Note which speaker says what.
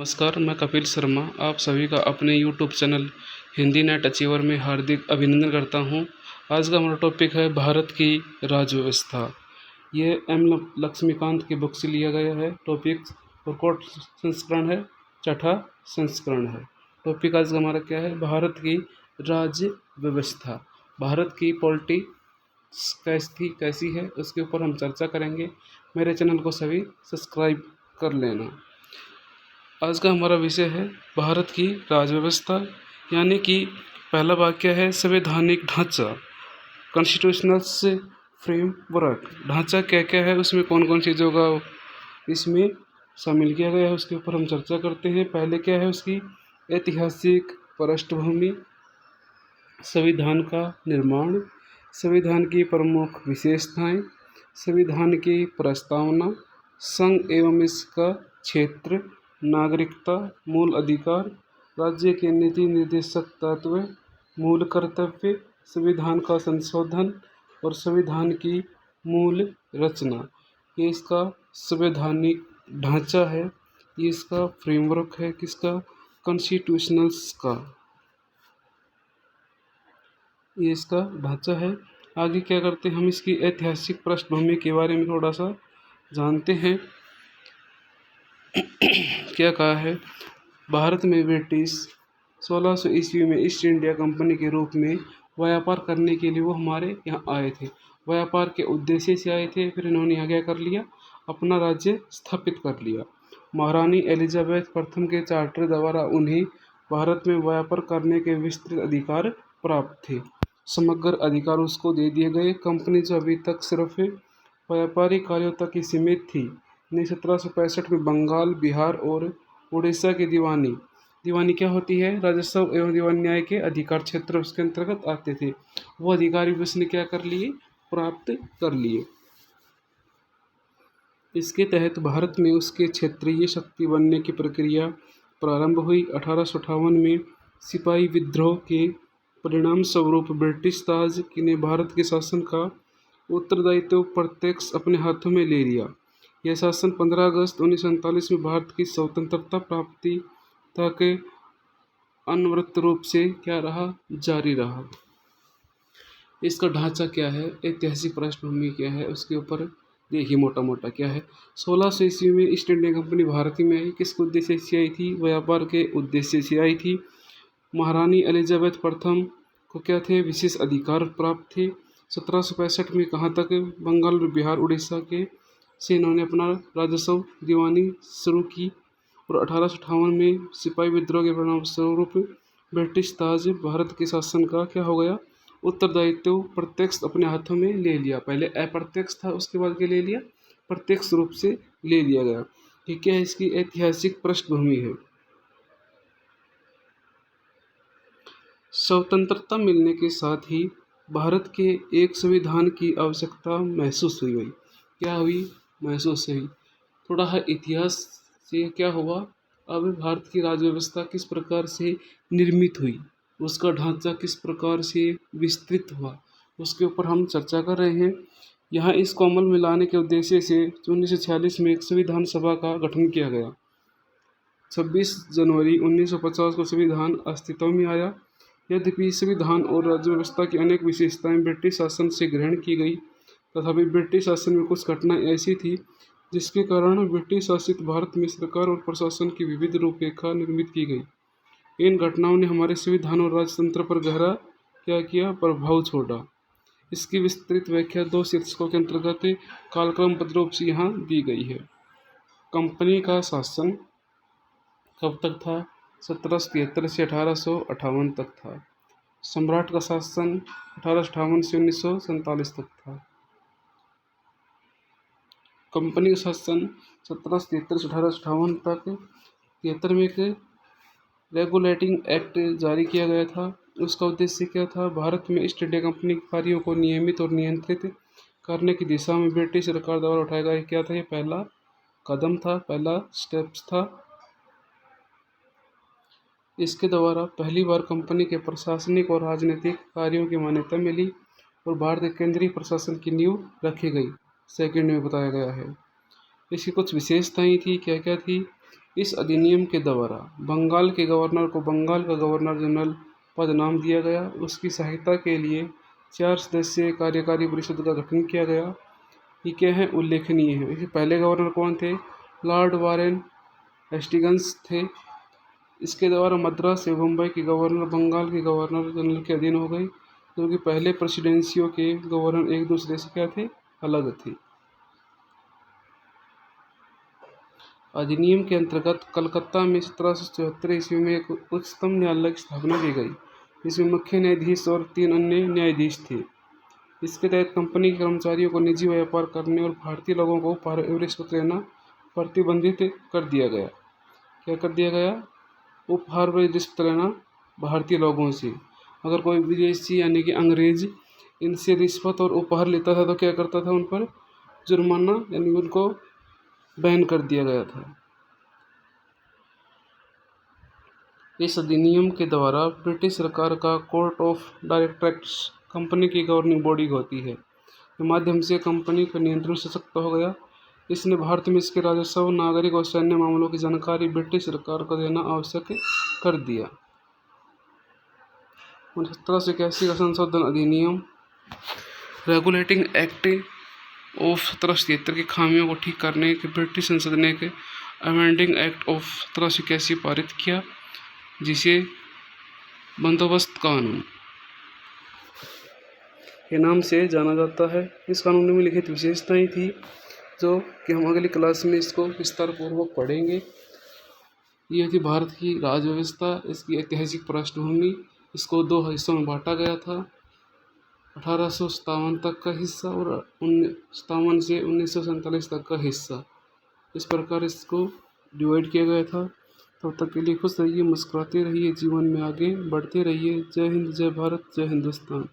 Speaker 1: नमस्कार, मैं कपिल शर्मा आप सभी का अपने YouTube channel Hindi net achiever में हार्दिक अभिनंदन करता हूं। आज का हमारा टॉपिक है भारत की राज्य व्यवस्था। ये एम लक्ष्मीकांत की बुक से लिया गया है टॉपिक और कोट संस्करण है, छठा संस्करण है। टॉपिक आज का हमारा क्या है? भारत की राज्य व्यवस्था। भारत की पॉलिटिक्स कैसी है उसके ऊपर हम चर्चा करेंगे। मेरे चैनल को सभी सब्सक्राइब कर लेना। आज का हमारा विषय है भारत की राज्य व्यवस्था, यानी कि पहला वाक्य है संवैधानिक ढांचा, कॉन्स्टिट्यूशनल्स फ्रेमवर्क। ढांचा क्या क्या है, उसमें कौन कौन चीज़ों का इसमें शामिल किया गया है उसके ऊपर हम चर्चा करते हैं। पहले क्या है उसकी ऐतिहासिक पृष्ठभूमि, संविधान का निर्माण, संविधान की प्रमुख विशेषताएं, संविधान की प्रस्तावना, संघ एवं इसका क्षेत्र, नागरिकता, मूल अधिकार, राज्य के नीति निर्देशक तत्व, मूल कर्तव्य, संविधान का संशोधन और संविधान की मूल रचना। ये इसका संवैधानिक ढांचा है, ये इसका फ्रेमवर्क है किसका? कॉन्स्टिट्यूशनल्स का। ये इसका ढांचा है। आगे क्या करते हैं हम इसकी ऐतिहासिक पृष्ठभूमि के बारे में थोड़ा सा जानते हैं। क्या कहा है? भारत में ब्रिटिश 1600 ईस्वी में ईस्ट इंडिया कंपनी के रूप में व्यापार करने के लिए वो हमारे यहाँ आए थे। व्यापार के उद्देश्य से आए थे। फिर इन्होंने यहाँ क्या कर लिया? अपना राज्य स्थापित कर लिया। महारानी एलिजाबेथ प्रथम के चार्टर द्वारा उन्हें भारत में व्यापार करने के विस्तृत अधिकार प्राप्त थे। समग्र अधिकार उसको दे दिए गए। कंपनी जो अभी तक सिर्फ व्यापारिक कार्यों तक ही सीमित थी, 1765 में बंगाल, बिहार और उड़ीसा की दीवानी क्या होती है? राजस्व एवं दीवानी न्याय के अधिकार क्षेत्र उसके अंतर्गत आते थे। वो अधिकार भी उसने क्या कर लिए? प्राप्त कर लिए। इसके तहत भारत में उसके क्षेत्रीय शक्ति बनने की प्रक्रिया प्रारंभ हुई। 1858 में सिपाही विद्रोह के परिणाम स्वरूप ब्रिटिश ताज ने भारत के शासन का उत्तरदायित्व प्रत्यक्ष अपने हाथों में ले लिया। यह शासन 15 अगस्त 1947 में भारत की स्वतंत्रता प्राप्ति तक अनवरत रूप से क्या रहा? जारी रहा। इसका ढांचा क्या है, ऐतिहासिक पृष्ठभूमि क्या है, उसके ऊपर देखिए मोटा मोटा क्या है। 1600 ईस्वी में ईस्ट इंडिया कंपनी भारत में आई। किस उद्देश्य से आई थी? व्यापार के उद्देश्य से आई थी। महारानी एलिजाबेथ प्रथम को क्या थे? विशेष अधिकार प्राप्त थे। 1765 में कहाँ तक? बंगाल, बिहार, उड़ीसा के से इन्होंने अपना राजस्व दीवानी शुरू की। और 1858 में सिपाही विद्रोह के परिणाम स्वरूप ब्रिटिश ताज भारत के शासन का क्या हो गया? उत्तरदायित्व प्रत्यक्ष अपने हाथों में ले लिया। पहले अप्रत्यक्ष था, उसके बाद क्या ले लिया? प्रत्यक्ष रूप से ले लिया गया। ठीक है, इसकी ऐतिहासिक पृष्ठभूमि है। स्वतंत्रता मिलने के साथ ही भारत के एक संविधान की आवश्यकता महसूस हुई। क्या हुई? महसूस हुई। थोड़ा है इतिहास से क्या हुआ? अब भारत की राज्य व्यवस्था किस प्रकार से निर्मित हुई, उसका ढांचा किस प्रकार से विस्तृत हुआ, उसके ऊपर हम चर्चा कर रहे हैं। यहाँ इस को अमल में लाने के उद्देश्य से 1946 में एक संविधान सभा का गठन किया गया। 26 जनवरी 1950 को संविधान अस्तित्व में आया। यद्यपि संविधान और राज्य व्यवस्था की अनेक विशेषताएं ब्रिटिश शासन से ग्रहण की गई, तथापि ब्रिटिश शासन में कुछ घटनाएं ऐसी थी जिसके कारण ब्रिटिश शासित भारत में सरकार और प्रशासन की विविध रूपरेखा निर्मित की गई। इन घटनाओं ने हमारे संविधान और राजतंत्र पर गहरा क्या किया? प्रभाव छोड़ा। इसकी विस्तृत व्याख्या 2 शीर्षकों के अंतर्गत कालक्रमबद्ध रूप से यहाँ दी गई है। कंपनी का शासन कब तक था? 1773 से 1858 तक था। सम्राट का शासन 1858 से 1947 तक था। कंपनी का शासन 1773 से 1858 तक। 73 में एक रेगुलेटिंग एक्ट जारी किया गया था। उसका उद्देश्य क्या था? भारत में ईस्ट इंडिया कंपनी के कार्यों को नियमित और नियंत्रित करने की दिशा में ब्रिटिश सरकार द्वारा उठाया गया क्या था? ये पहला कदम था, पहला स्टेप्स था। इसके द्वारा पहली बार कंपनी के प्रशासनिक और राजनीतिक कार्यों की मान्यता मिली और भारतीय केंद्रीय प्रशासन की नींव रखी गई। सेकंड में बताया गया है। इसकी कुछ विशेषताएं थी, क्या क्या थी? इस अधिनियम के द्वारा बंगाल के गवर्नर को बंगाल का गवर्नर जनरल पद नाम दिया गया। उसकी सहायता के लिए 4 सदस्यीय कार्यकारी परिषद का गठन किया गया। ये क्या है, उल्लेखनीय है। इसके पहले गवर्नर कौन थे? लॉर्ड वारेन हेस्टिंग्स थे। इसके द्वारा मद्रास एवं मुंबई के गवर्नर बंगाल के गवर्नर जनरल के अधीन हो गए, क्योंकि पहले प्रेसिडेंसियों के गवर्नर एक दूसरे से क्या थे, अलग थे। अधिनियम के अंतर्गत कलकत्ता में 1774 ईस्वी में एक उच्चतम न्यायालय की स्थापना की गई, जिसमें मुख्य न्यायाधीश और 3 अन्य न्यायाधीश थे। इसके तहत कंपनी के कर्मचारियों को निजी व्यापार करने और भारतीय लोगों को रिश्वत लेना प्रतिबंधित कर दिया गया। क्या कर दिया गया? उपहार में रिश्वत लेना भारतीय लोगों से। अगर कोई विदेशी यानी कि अंग्रेज इनसे रिश्वत और उपहार लेता था तो क्या करता था? उन पर जुर्माना यानी उनको बैन कर दिया गया था। इस अधिनियम के द्वारा ब्रिटिश सरकार का कोर्ट ऑफ डायरेक्टर्स कंपनी की गवर्निंग बॉडी होती है, के माध्यम से कंपनी का नियंत्रण सशक्त हो गया। इसने भारत में इसके राजस्व, नागरिक और सैन्य मामलों की जानकारी ब्रिटिश सरकार को देना आवश्यक कर दिया। 1781 का संशोधन अधिनियम रेगुलेटिंग एक्ट ऑफ 1773 की खामियों को ठीक करने के ब्रिटिश संसद ने एक अमेंडिंग एक्ट ऑफ 1781 पारित किया, जिसे बंदोबस्त कानून के नाम से जाना जाता है। इस कानून में लिखित विशेषताएं थी जो कि हम अगली क्लास में इसको विस्तार पूर्वक पढ़ेंगे। यह थी भारत की राज्य व्यवस्था, इसकी ऐतिहासिक पृष्ठभूमि। इसको 2 हिस्सों में बांटा गया था, 1857 तक का हिस्सा और 1957 से 1947 तक का हिस्सा। इस प्रकार इसको डिवाइड किया गया था। तब तक के लिए खुश रहिए, मुस्कुराते रहिए, जीवन में आगे बढ़ते रहिए। जय हिंद, जय भारत, जय हिंदुस्तान।